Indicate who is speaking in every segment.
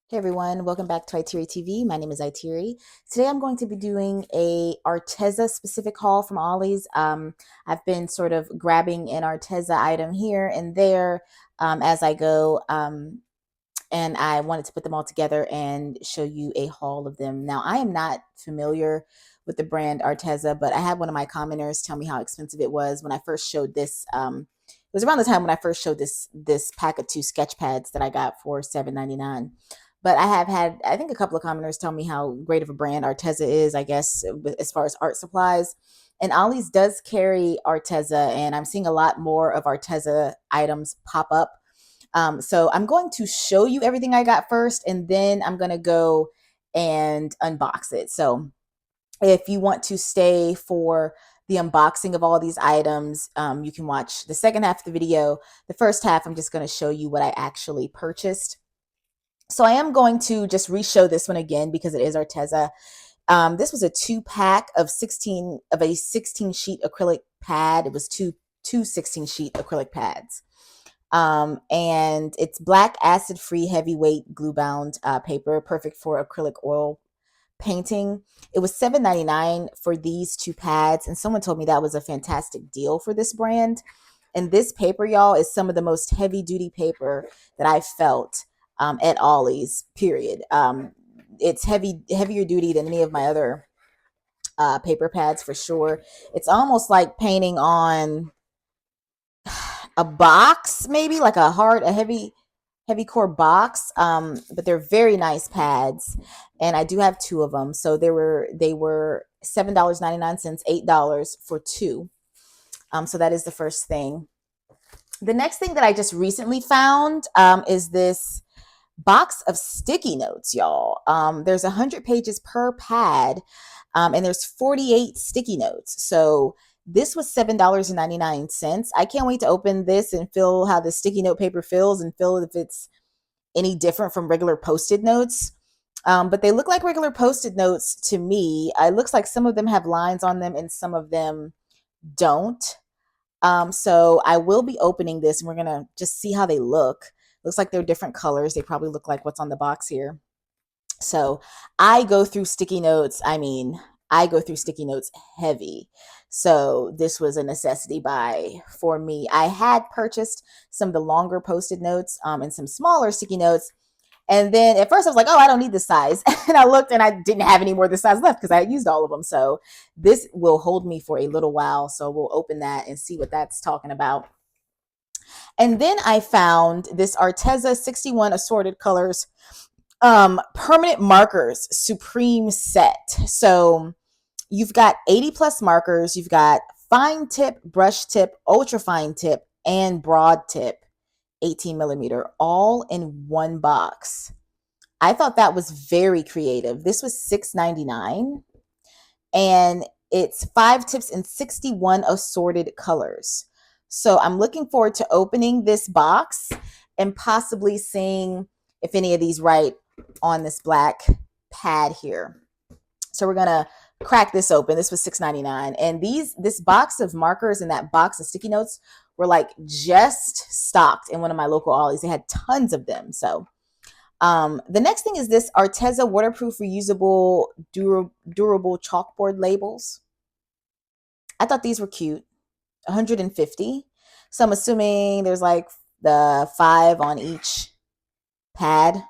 Speaker 1: Hey everyone, welcome back to IteariTV. My name is Iteri. Today I'm going to be doing a Arteza specific haul from Ollie's. I've been sort of grabbing an Arteza item here and there as I go, and I wanted to put them all together and show you a haul of them. Now, I am not familiar with the brand Arteza, but I had one of my commenters tell me how expensive it was when I first showed this. It was around the time when I first showed this pack of two sketch pads that I got for $7.99. But I have had, I think, a couple of commenters tell me how great of a brand Arteza is, I guess, as far as art supplies. And Ollie's does carry Arteza, and I'm seeing a lot more of Arteza items pop up. So I'm going to show you everything I got first, and then I'm going to go and unbox it. So if you want to stay for the unboxing of all these items, you can watch the second half of the video. The first half, I'm just going to show you what I actually purchased. So I am going to just re-show this one again because it is Arteza. This was a 2-pack of 16 of a 16 sheet acrylic pad. It was two 16 sheet acrylic pads. And it's black acid free heavyweight glue bound paper, perfect for acrylic oil painting. It was $7.99 for these 2 pads, and someone told me that was a fantastic deal for this brand. And this paper, y'all, is some of the most heavy duty paper that I felt at Ollie's, period. It's heavier duty than any of my other paper pads for sure. It's almost like painting on a box, maybe like a heavy core box. But they're very nice pads, and I do have 2 of them. So they were $7.99, $8 for 2. So that is the first thing. The next thing that I just recently found is this box of sticky notes, y'all. There's 100 pages per pad, and there's 48 sticky notes. So this was $7.99. I can't wait to open this and feel how the sticky note paper feels and feel if it's any different from regular Post-it notes. But they look like regular Post-it notes to me. It looks like some of them have lines on them and some of them don't. So I will be opening this and we're going to just see how they look. Looks like they're different colors. They probably look like what's on the box here. So I go through sticky notes. I go through sticky notes heavy. So this was a necessity buy for me. I had purchased some of the longer Post-it notes and some smaller sticky notes. And then at first I was like, oh, I don't need this size. And I looked and I didn't have any more of this size left because I had used all of them. So this will hold me for a little while. So we'll open that and see what that's talking about. And then I found this Arteza 61 assorted colors permanent markers supreme set. So you've got 80 plus markers. You've got fine tip, brush tip, ultra fine tip, and broad tip 18 millimeter, all in one box. I thought that was very creative. This was $6.99, and it's 5 tips in 61 assorted colors. So I'm looking forward to opening this box and possibly seeing if any of these write on this black pad here. So we're gonna crack this open. This was $6.99, and this box of markers and that box of sticky notes were like just stocked in one of my local Ollies. They had tons of them. So the next thing is this Arteza waterproof, reusable, durable chalkboard labels. I thought these were cute. 150. So I'm assuming there's like the 5 on each pad.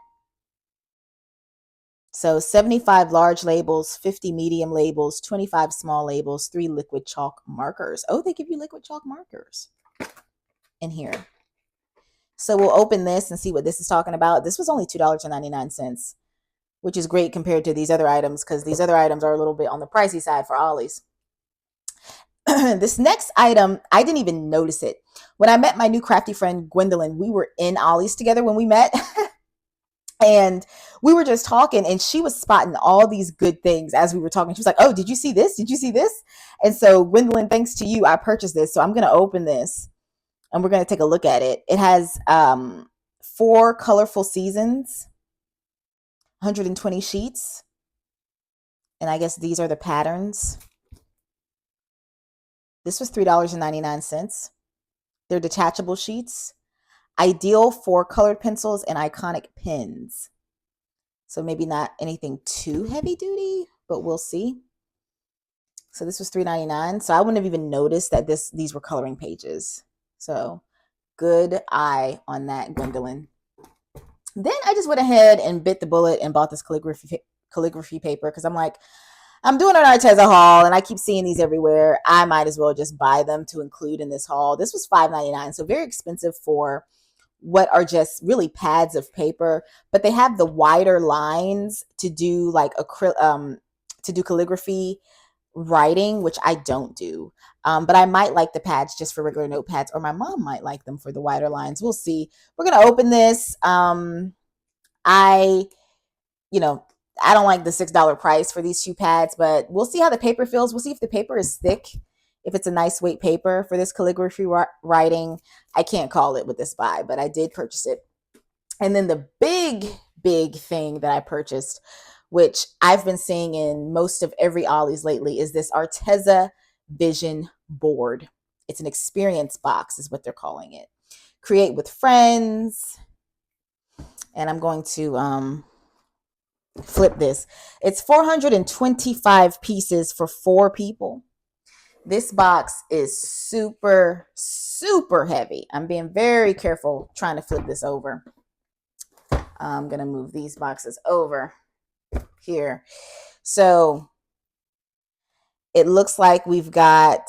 Speaker 1: So 75 large labels, 50 medium labels, 25 small labels, 3 liquid chalk markers. Oh, they give you liquid chalk markers in here. So we'll open this and see what this is talking about. This was only $2.99, which is great compared to these other items because these other items are a little bit on the pricey side for Ollie's. This next item, I didn't even notice it. When I met my new crafty friend, Gwendolyn, we were in Ollie's together when we met. And we were just talking and she was spotting all these good things as we were talking. She was like, oh, did you see this? Did you see this? And so Gwendolyn, thanks to you, I purchased this. So I'm going to open this and we're going to take a look at it. It has 4 colorful seasons, 120 sheets. And I guess these are the patterns. This was $3.99. They're detachable sheets. Ideal for colored pencils and iconic pens. So maybe not anything too heavy duty, but we'll see. So this was $3.99. So I wouldn't have even noticed that these were coloring pages. So good eye on that, Gwendolyn. Then I just went ahead and bit the bullet and bought this calligraphy paper because I'm like, I'm doing an Arteza haul and I keep seeing these everywhere. I might as well just buy them to include in this haul. This was $5.99, so very expensive for what are just really pads of paper, but they have the wider lines to do like to do calligraphy writing, which I don't do. But I might like the pads just for regular notepads, or my mom might like them for the wider lines. We'll see. We're gonna open this. I, you know, I don't like the $6 price for these 2 pads, but we'll see how the paper feels. We'll see if the paper is thick, if it's a nice weight paper for this calligraphy writing. I can't call it with this buy, but I did purchase it. And then the big thing that I purchased, which I've been seeing in most of every Ollie's lately, is this Arteza Vision Board. It's an experience box is what they're calling it. Create with friends. And I'm going to flip this. It's 425 pieces for 4 people. This box is super, super heavy. I'm being very careful trying to flip this over. I'm going to move these boxes over here. So it looks like we've got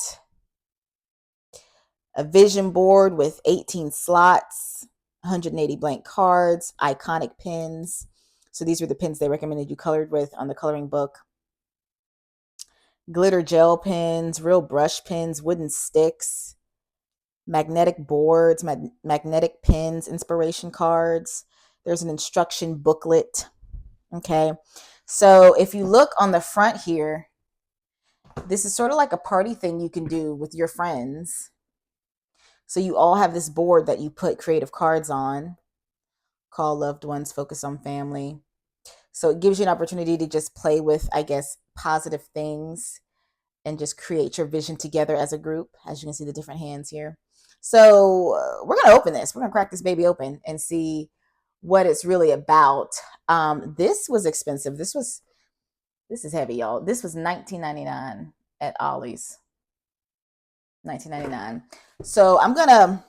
Speaker 1: a vision board with 18 slots, 180 blank cards, iconic pins. So these were the pins they recommended you colored with on the coloring book. Glitter gel pens, real brush pens, wooden sticks, magnetic boards, magnetic pins, inspiration cards. There's an instruction booklet. Okay. So if you look on the front here, this is sort of like a party thing you can do with your friends. So you all have this board that you put creative cards on. Call loved ones, focus on family. So it gives you an opportunity to just play with, I guess, positive things and just create your vision together as a group. As you can see the different hands here. So we're going to open this. We're going to crack this baby open and see what it's really about. This was expensive. This is heavy, y'all. This was $19.99 at Ollie's. $19.99. So I'm going to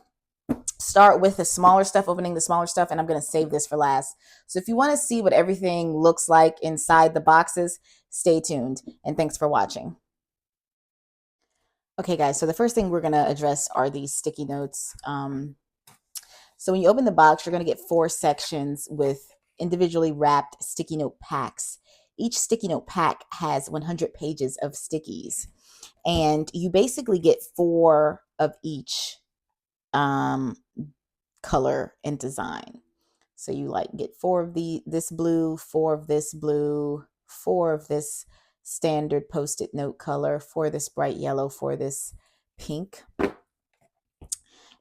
Speaker 1: start with the smaller stuff, opening the smaller stuff, and I'm going to save this for last. So if you want to see what everything looks like inside the boxes, stay tuned. And thanks for watching. Okay, guys, so the first thing we're going to address are these sticky notes. So when you open the box, you're going to get 4 sections with individually wrapped sticky note packs. Each sticky note pack has 100 pages of stickies, and you basically get 4 of each color and design. So you like get 4 of this blue, 4 of this blue, 4 of this standard post-it note color, 4 of this bright yellow, 4 of this pink.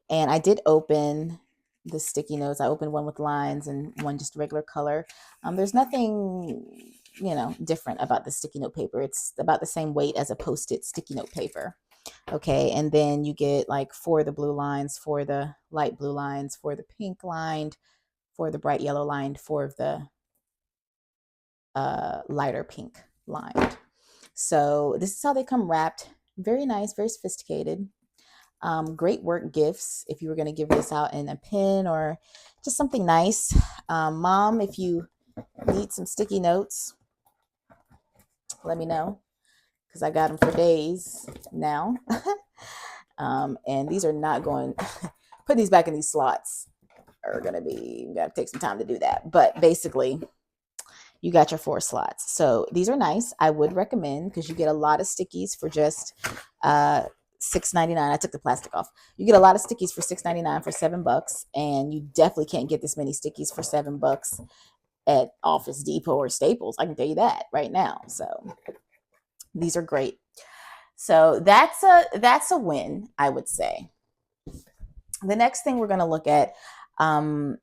Speaker 1: And I did open the sticky notes. I opened one with lines and one just regular color. There's nothing, different about the sticky note paper. It's about the same weight as a post-it sticky note paper. Okay, and then you get like 4 of the blue lines, 4 of the light blue lines, 4 of the pink lined, 4 of the bright yellow lined, 4 of the lighter pink lined. So this is how they come wrapped. Very nice, very sophisticated. Great work gifts if you were going to give this out in a pin or just something nice. Mom, if you need some sticky notes, let me know, because I got them for days now. And these are not going, put these back in these slots are going to be, you got to take some time to do that. But basically, you got your 4 slots. So these are nice. I would recommend, because you get a lot of stickies for just $6.99. I took the plastic off. You get a lot of stickies for $6.99 for $7, and you definitely can't get this many stickies for $7 at Office Depot or Staples. I can tell you that right now. So these are great. So that's a win, I would say. The next thing we're going to look at are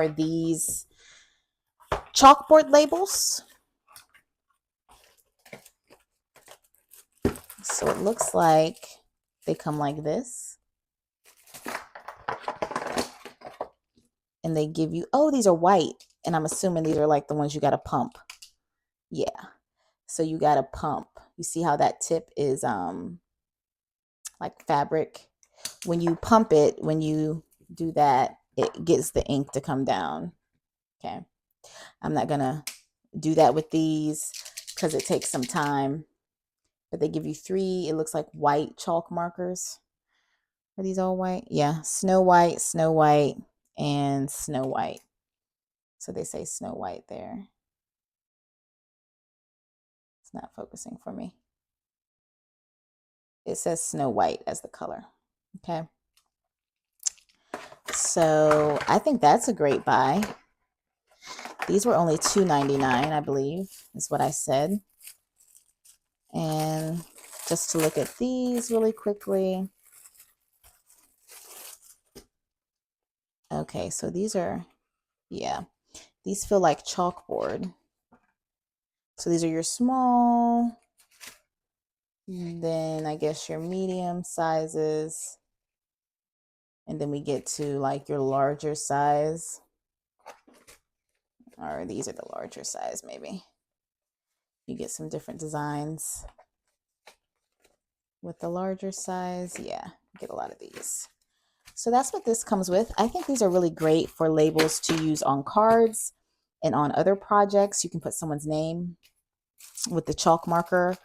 Speaker 1: these chalkboard labels. So it looks like they come like this. And they give you, oh, these are white. And I'm assuming these are like the ones you got to pump. Yeah. So you got to pump. You see how that tip is like fabric? When you pump it, when you do that, it gets the ink to come down. Okay. I'm not going to do that with these because it takes some time. But they give you 3, it looks like white chalk markers. Are these all white? Yeah. Snow White, and Snow White. So they say Snow White there. It's not focusing for me. It says Snow White as the color. Okay. So I think that's a great buy. These were only $2.99, I believe, is what I said. And just to look at these really quickly. Okay, so these are, yeah, these feel like chalkboard. So these are your small, then I guess your medium sizes. And then we get to like your larger size. Or these are the larger size, maybe. You get some different designs with the larger size. Yeah, you get a lot of these. So that's what this comes with. I think these are really great for labels to use on cards and on other projects. You can put someone's name with the chalk marker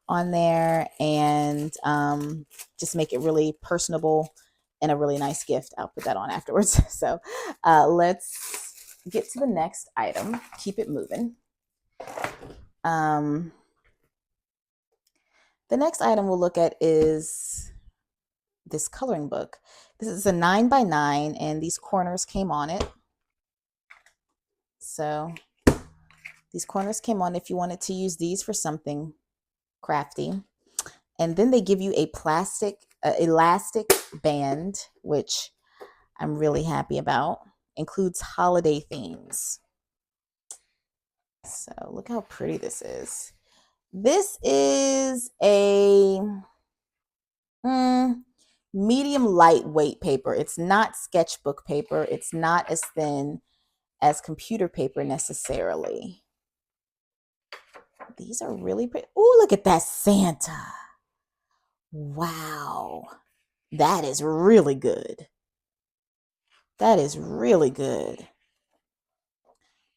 Speaker 1: on there and just make it really personable and a really nice gift. I'll put that on afterwards. So let's get to the next item. Keep it moving. The next item we'll look at is this coloring book. This is a 9x9 and these corners came on it. So these corners came on if you wanted to use these for something crafty. And then they give you a plastic elastic band, which I'm really happy about. Includes holiday themes. So look how pretty this is. This is a medium lightweight paper. It's not sketchbook paper. It's not as thin as computer paper necessarily. These are really pretty. Oh, look at that Santa. Wow. That is really good. That is really good.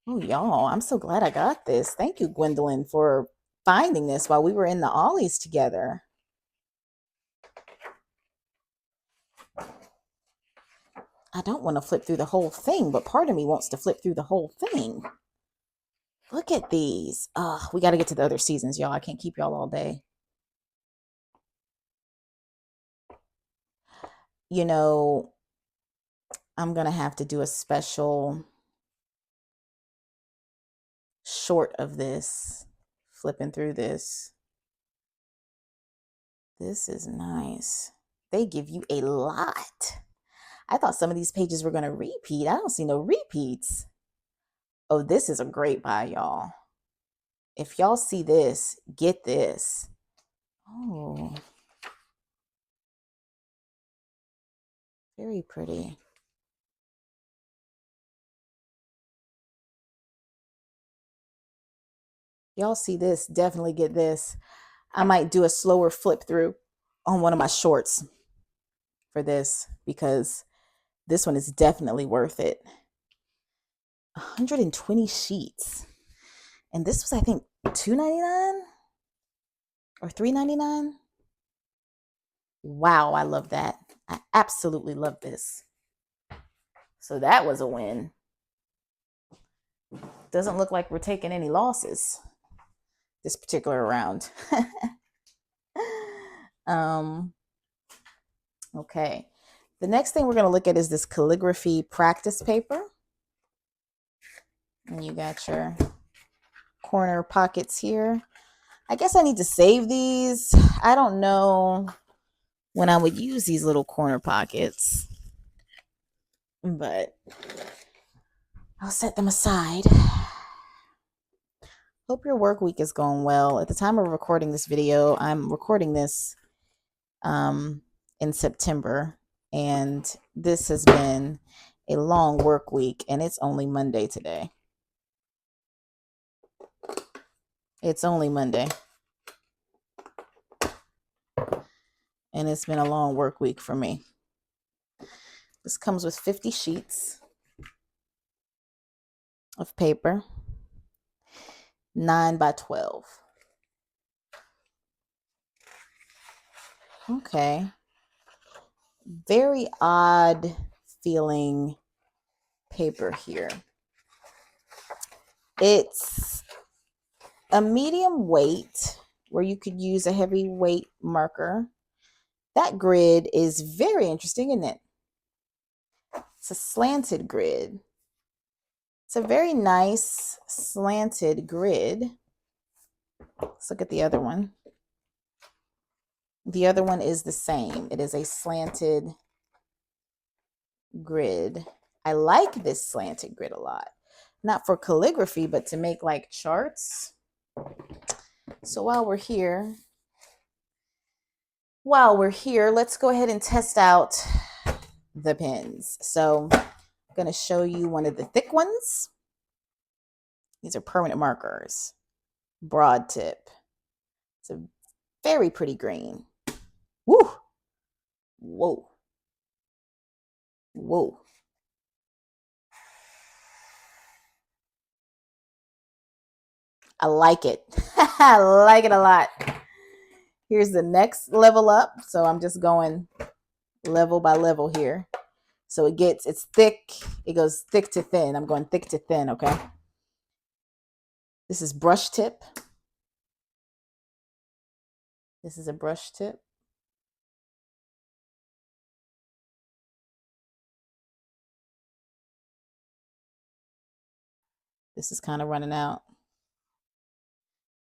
Speaker 1: Oh, y'all, I'm so glad I got this. Thank you, Gwendolyn, for finding this while we were in the Ollies together. I don't want to flip through the whole thing, but part of me wants to flip through the whole thing. Look at these. We got to get to the other seasons, y'all. I can't keep y'all all day. You know, I'm going to have to do a special short of this, flipping through this. This is nice. They give you a lot. I thought some of these pages were going to repeat. I don't see no repeats. Oh, this is a great buy, y'all. If y'all see this, get this. Oh, very pretty. Y'all see this, definitely get this. I might do a slower flip through on one of my shorts for this because this one is definitely worth it. 120 sheets. And this was, I think, $2.99 or $3.99. Wow, I love that. I absolutely love this. So that was a win. Doesn't look like we're taking any losses this particular round. Okay. The next thing we're going to look at is this calligraphy practice paper. And you got your corner pockets here. I guess I need to save these. I don't know when I would use these little corner pockets, but I'll set them aside. Hope your work week is going well. At the time of recording this video, I'm recording this in September, and this has been a long work week, and it's only Monday today. It's only Monday. And it's been a long work week for me. This comes with 50 sheets of paper, 9 by 12. Okay. Very odd feeling paper here. It's a medium weight where you could use a heavy weight marker. That grid is very interesting, isn't it? It's a slanted grid. It's a very nice slanted grid. Let's look at the other one. The other one is the same. It is a slanted grid. I like this slanted grid a lot. Not for calligraphy, but to make like charts. So while we're here, let's go ahead and test out the pens. So I'm going to show you one of the thick ones. These are permanent markers, broad tip. It's a very pretty green. Woo! Whoa. Whoa. I like it. I like it a lot. Here's the next level up. So I'm just going level by level here. So it's thick. It goes thick to thin. I'm going thick to thin, okay? This is brush tip. This is a brush tip. This is kind of running out.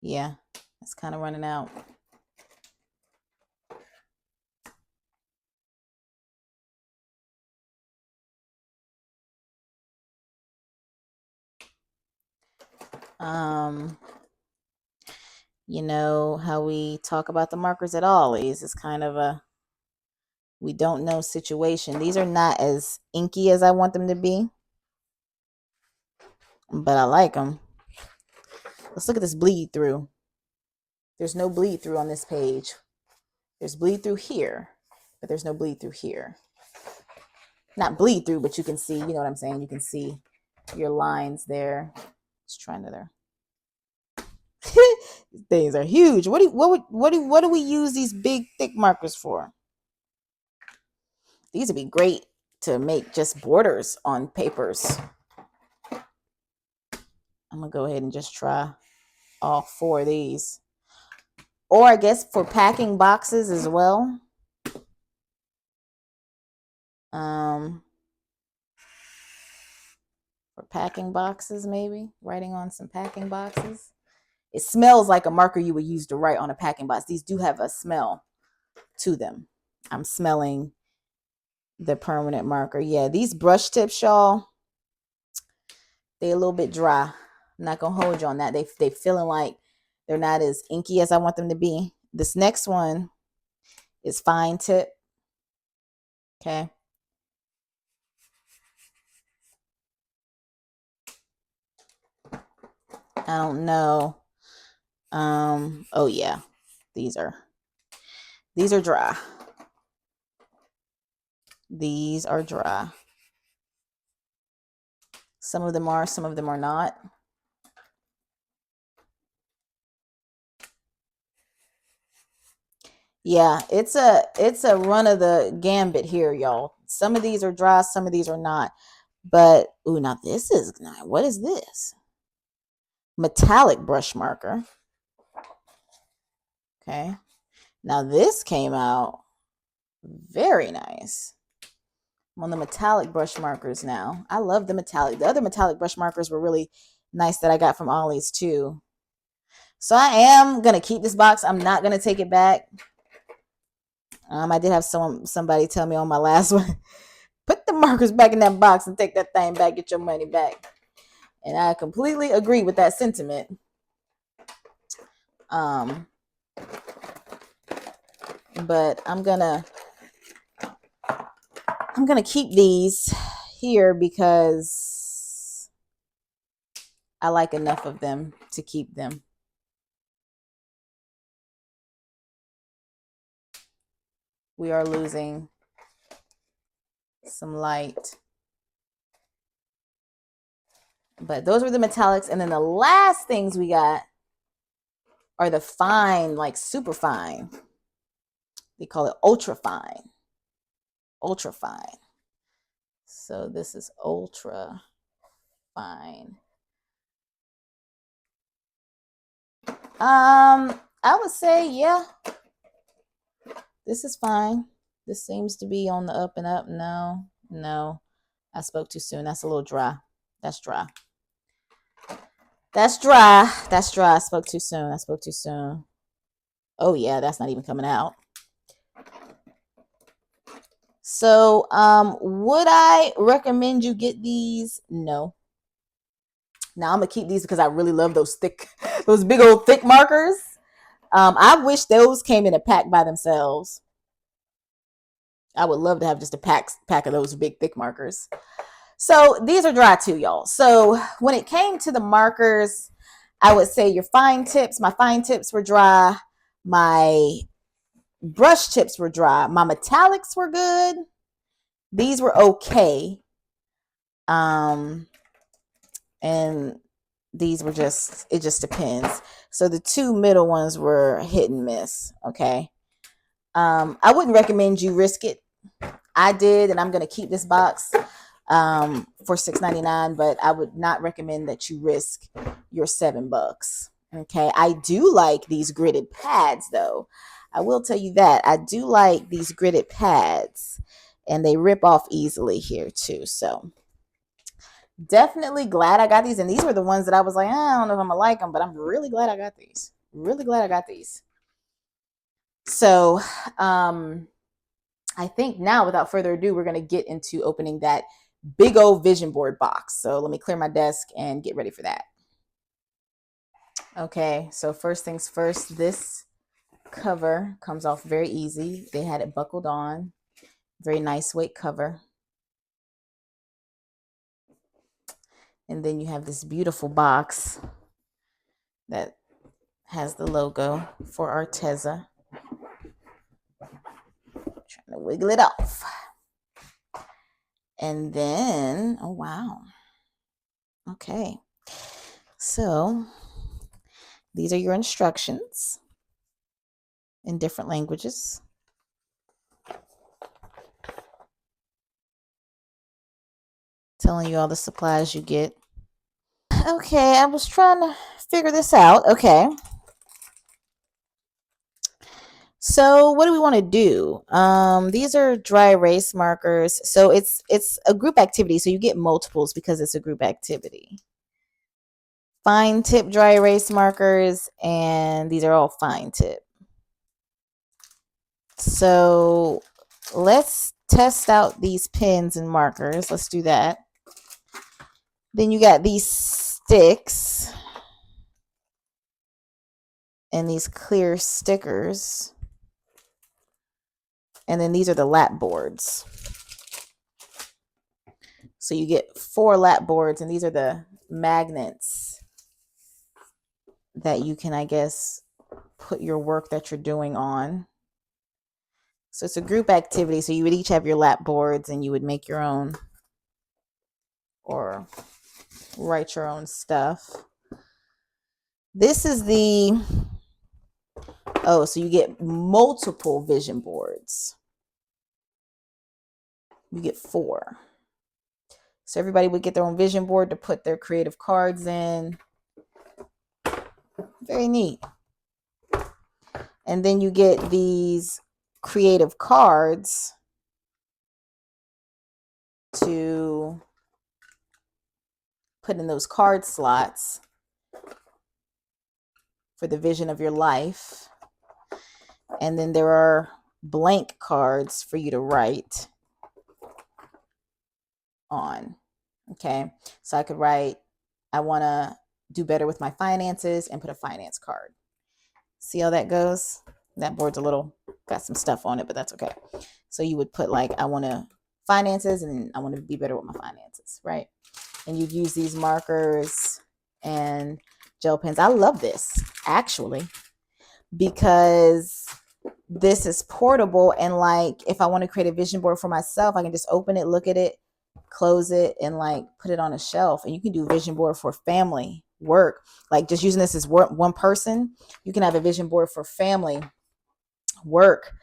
Speaker 1: Yeah, it's kind of running out. You know how we talk about the markers at Ollie's. It's kind of a we don't know situation. These are not as inky as I want them to be, but I like them. Let's look at this bleed through. There's no bleed through on this page. There's bleed through here, but there's no bleed through here. Not bleed through, but you can see, you know what I'm saying? You can see your lines there. Let's try another. These things are huge. What do we use these big thick markers for? These would be great to make just borders on papers. I'm gonna go ahead and just try all 4 of these. Or I guess for packing boxes as well. For packing boxes, maybe writing on some packing boxes. It smells like a marker you would use to write on a packing box. These do have a smell to them. I'm smelling the permanent marker. Yeah, these brush tips, y'all, they're a little bit dry. I'm not gonna hold you on that. They feeling like they're not as inky as I want them to be. This next one is fine tip. Okay. I don't know. Oh yeah, these are dry. These are dry. Some of them are not. Yeah, it's a run of the gambit here, y'all. Some of these are dry, some of these are not. But ooh, now this is nice. What is this? Metallic brush marker. Okay. Now this came out very nice. I'm on the metallic brush markers now. I love the metallic. The other metallic brush markers were really nice that I got from Ollie's too. So I am gonna keep this box. I'm not gonna take it back. I did have somebody tell me on my last one, put the markers back in that box and take that thing back, get your money back. And I completely agree with that sentiment. But I'm gonna keep these. here because I like enough of them to keep them. We are losing some light. But those were the metallics. And then the last things we got are the fine, like super fine. They call it ultra fine. Ultra fine. So this is ultra fine. I would say, yeah, this is fine. This seems to be on the up and up. No, I spoke too soon. That's a little dry. That's dry. That's dry. That's dry. I spoke too soon. I spoke too soon. Oh yeah, that's not even coming out. So, would I recommend you get these? No. Now I'm gonna keep these because I really love those thick, those big old thick markers. I wish those came in a pack by themselves. I would love to have just a pack of those big thick markers. So these are dry too, y'all. So when it came to the markers, I would say your fine tips. My fine tips were dry. My brush tips were dry. My metallics were good. These were okay. And these were just, it just depends. So the two middle ones were hit and miss. Okay. I wouldn't recommend you risk it. I did, and I'm going to keep this box for $6.99, but I would not recommend that you risk your $7. Okay. I do like these gridded pads though. I will tell you that I do like these gridded pads, and they rip off easily here too. So definitely glad I got these. And these were the ones that I was like, I don't know if I'm gonna like them, but I'm really glad I got these. Really glad I got these. So I think now, without further ado, we're gonna get into opening that big old vision board box. So let me clear my desk and get ready for that. Okay, so first things first, this cover comes off very easy. They had it buckled on. Very nice weight cover. And then you have this beautiful box that has the logo for Arteza. Trying to wiggle it off. And then, oh wow. Okay. So these are your instructions in different languages. Telling you all the supplies you get. Okay, I was trying to figure this out. Okay. So what do we want to do? These are dry erase markers. So it's a group activity. So you get multiples because it's a group activity. Fine tip dry erase markers, and these are all fine tip. So let's test out these pens and markers. Let's do that. Then you got these sticks and these clear stickers. And then these are the lap boards. So you get 4 lap boards, and these are the magnets that you can, I guess, put your work that you're doing on. So it's a group activity. So you would each have your lap boards, and you would make your own or write your own stuff. This is the, oh, so you get multiple vision boards. You get 4. So everybody would get their own vision board to put their creative cards in. Very neat. And then you get these creative cards to put in those card slots for the vision of your life. And then there are blank cards for you to write on. Okay, so I could write, I want to do better with my finances, and put a finance card. See how that goes? That board's a little, got some stuff on it, but that's okay. So you would put like, I want to finances, and I want to be better with my finances, right? And you use these markers and gel pens. I love this actually because this is portable, and like if I want to create a vision board for myself, I can just open it, look at it, close it, and like put it on a shelf. And you can do vision board for family, work, like just using this as one person. You can have a vision board for family, work,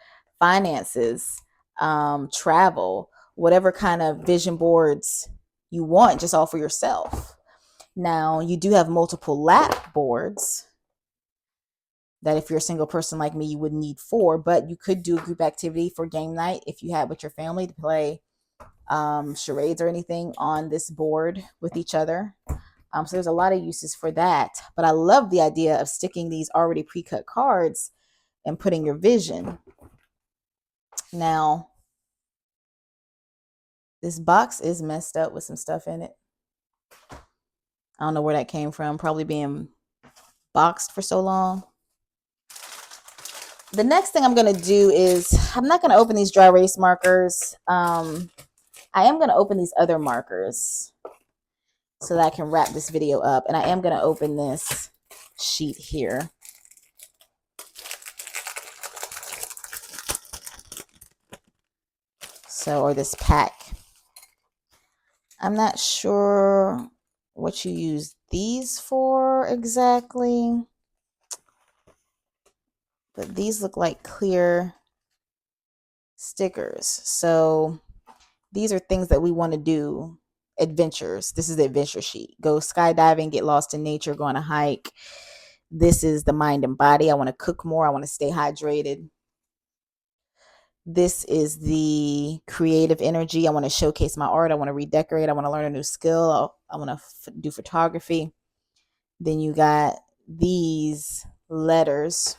Speaker 1: finances, travel, whatever kind of vision boards you want, just all for yourself. Now you do have multiple lap boards that if you're a single person like me, you would need 4, but you could do a group activity for game night if you had with your family to play charades or anything on this board with each other. So there's a lot of uses for that, but I love the idea of sticking these already pre-cut cards and putting your vision. Now, this box is messed up with some stuff in it. I don't know where that came from, probably being boxed for so long. The next thing I'm going to do is, I'm not going to open these dry erase markers. I am going to open these other markers so that I can wrap this video up. And I am going to open this sheet here. So, or this pack. I'm not sure what you use these for exactly, but these look like clear stickers. So these are things that we want to do. Adventures. This is the adventure sheet. Go skydiving, get lost in nature, go on a hike. This is the mind and body. I want to cook more. I want to stay hydrated. This is the creative energy. I want to showcase my art. I want to redecorate. I want to learn a new skill. I want to do photography. Then you got these letters.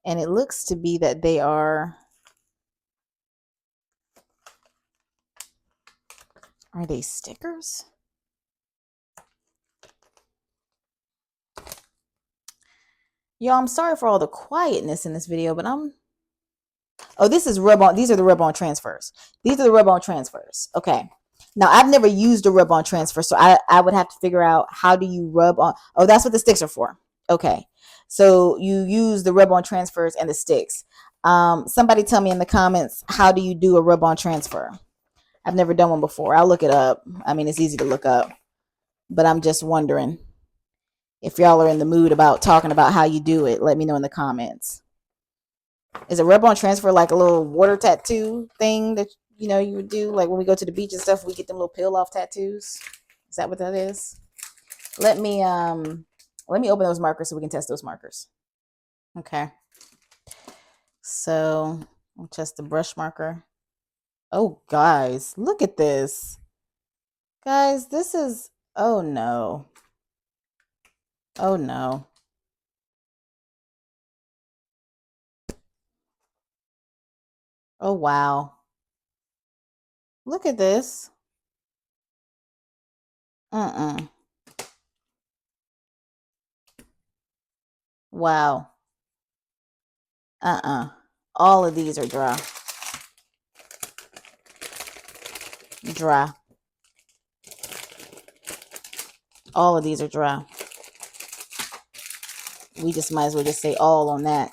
Speaker 1: And it looks to be that they are they stickers? Y'all, I'm sorry for all the quietness in this video, but oh, this is rub-on. These are the rub-on transfers. These are the rub-on transfers. Okay. Now, I've never used a rub-on transfer, so I would have to figure out how do you rub on. Oh, that's what the sticks are for. Okay. So you use the rub-on transfers and the sticks. Somebody tell me in the comments, how do you do a rub-on transfer? I've never done one before. I'll look it up. I mean, it's easy to look up, but I'm just wondering if y'all are in the mood about talking about how you do it. Let me know in the comments. Is a rub-on transfer like a little water tattoo thing that you would do, like when we go to the beach and stuff, we get them little peel off tattoos? Is that what that is? Let me open those markers so we can test those markers. Okay. So I'll test the brush marker. Oh, guys, look at this. Guys, this is, oh no. Oh no. Oh wow. Look at this. Wow. All of these are dry. Dry. All of these are dry. We just might as well just say all on that.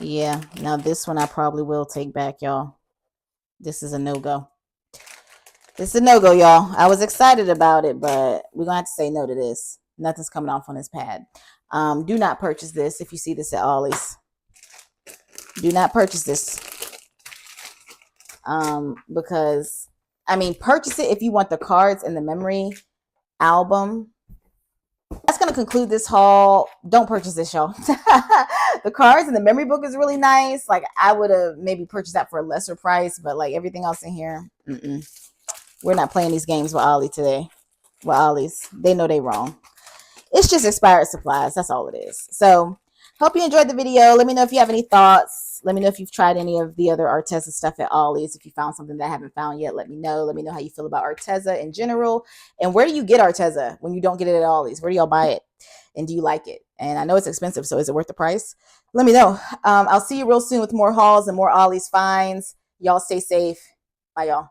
Speaker 1: Yeah, now this one I probably will take back, y'all. This is a no-go. This is a no-go, y'all. I was excited about it, but we're going to have to say no to this. Nothing's coming off on this pad. Do not purchase this if you see this at Ollie's. Do not purchase this. Because, I mean, purchase it if you want the cards and the memory album. That's going to conclude this haul. Don't purchase this, y'all. The cards and the memory book is really nice. Like, I would have maybe purchased that for a lesser price, but like everything else in here, we're not playing these games with Ollie today. With Ollie's. They know they wrong. It's just expired supplies. That's all it is. So, hope you enjoyed the video. Let me know if you have any thoughts. Let me know if you've tried any of the other Arteza stuff at Ollie's. If you found something that I haven't found yet, let me know. Let me know how you feel about Arteza in general. And where do you get Arteza when you don't get it at Ollie's? Where do y'all buy it? And do you like it? And I know it's expensive, so is it worth the price? Let me know. I'll see you real soon with more hauls and more Ollie's finds. Y'all stay safe. Bye, y'all.